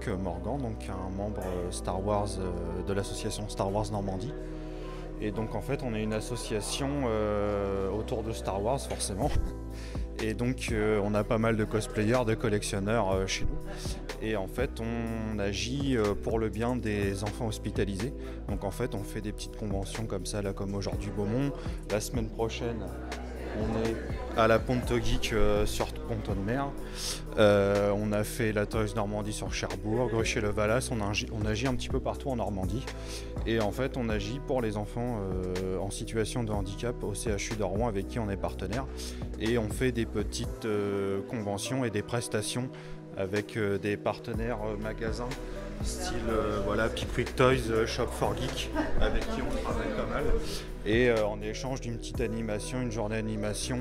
Luc Morgan, donc un membre Star Wars de l'association Star Wars Normandie. Et donc en fait on est une association autour de Star Wars forcément. Et donc on a pas mal de cosplayers, de collectionneurs chez nous. Et en fait on agit pour le bien des enfants hospitalisés. Donc en fait on fait des petites conventions comme ça, là comme aujourd'hui Beaumont. La semaine prochaine on est à la Ponto Geek sur Pont-de-Mer. On a fait la Toys Normandie sur Cherbourg, Gruchet-le-Valas. On agit un petit peu partout en Normandie. Et en fait, on agit pour les enfants en situation de handicap au CHU de Rouen avec qui on est partenaire. Et on fait des petites conventions et des prestations avec des partenaires magasins style voilà, Pickwick Toys, Shop for Geek, avec qui on travaille pas mal. Et en échange d'une petite animation, une journée d'animation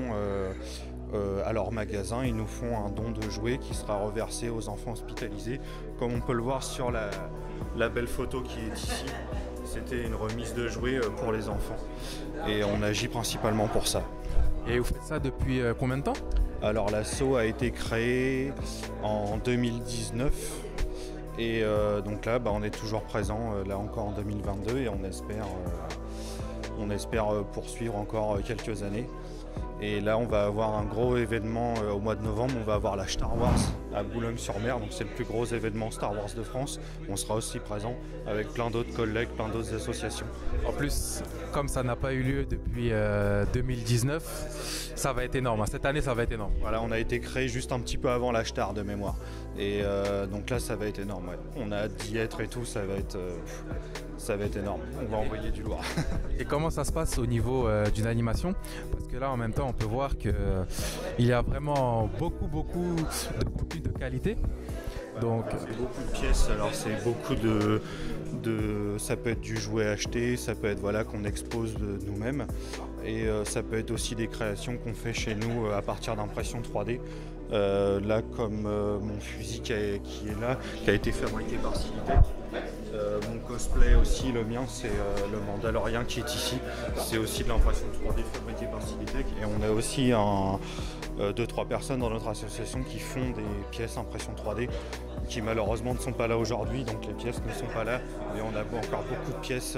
à leur magasin, ils nous font un don de jouets qui sera reversé aux enfants hospitalisés. Comme on peut le voir sur la belle photo qui est ici, c'était une remise de jouets pour les enfants. Et on agit principalement pour ça. Et vous faites ça depuis combien de temps? Alors l'asso a été créé en 2019. Et donc là, on est toujours présent, là encore en 2022, et on espère poursuivre encore quelques années. Et là, on va avoir un gros événement au mois de novembre. On va avoir la Star Wars à Boulogne-sur-Mer. Donc c'est le plus gros événement Star Wars de France. On sera aussi présent avec plein d'autres collègues, plein d'autres associations. En plus, comme ça n'a pas eu lieu depuis 2019, ça va être énorme. Cette année, ça va être énorme. Voilà, on a été créé juste un petit peu avant la Star de mémoire. Et donc là, ça va être énorme. Ouais. On a hâte d'y être et tout. Ça va être énorme. On va envoyer du lourd. Et comment ça se passe au niveau d'une animation? Parce que là, en même temps, on peut voir qu'il y a vraiment beaucoup de contenu de qualité. Donc, c'est beaucoup de pièces. Alors, c'est beaucoup de ça peut être du jouet acheté, ça peut être voilà, qu'on expose de nous-mêmes. Et ça peut être aussi des créations qu'on fait chez nous à partir d'impression 3D. Là, comme mon fusil qui est là, qui a été fabriqué par Silitech. Mon cosplay aussi, le mien, c'est le Mandalorien qui est ici. C'est aussi de l'impression 3D fabriquée par Silitech. Et on a aussi 2-3 personnes dans notre association qui font des pièces impression 3D qui malheureusement ne sont pas là aujourd'hui. Donc les pièces ne sont pas là. Mais on a encore beaucoup de pièces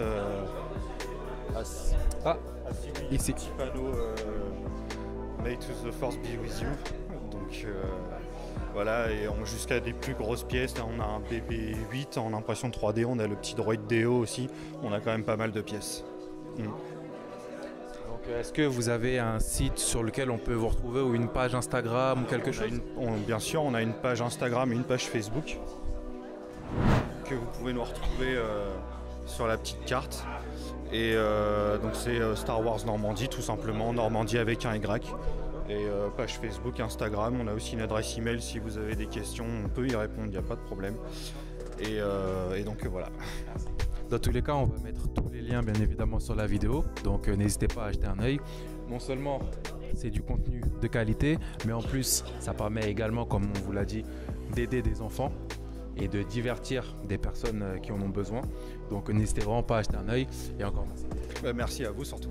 ici. Petit panneau May to the Force be with you. Donc voilà, et jusqu'à des plus grosses pièces. Là, on a un BB-8 en impression 3D, on a le petit droid Deo aussi. On a quand même pas mal de pièces. Donc, est-ce que vous avez un site sur lequel on peut vous retrouver ou une page Instagram ou quelque chose? Bien sûr, on a une page Instagram et une page Facebook que vous pouvez nous retrouver sur la petite carte. Et donc c'est Star Wars Normandie, tout simplement, Normandie avec un Y. Et page Facebook, Instagram, on a aussi une adresse email si vous avez des questions, on peut y répondre, il n'y a pas de problème. Et donc voilà. Dans tous les cas, on va mettre tous les liens bien évidemment sur la vidéo, donc n'hésitez pas à jeter un œil. Non seulement c'est du contenu de qualité, mais en plus ça permet également, comme on vous l'a dit, d'aider des enfants et de divertir des personnes qui en ont besoin. Donc n'hésitez vraiment pas à jeter un œil et encore merci. Merci à vous surtout.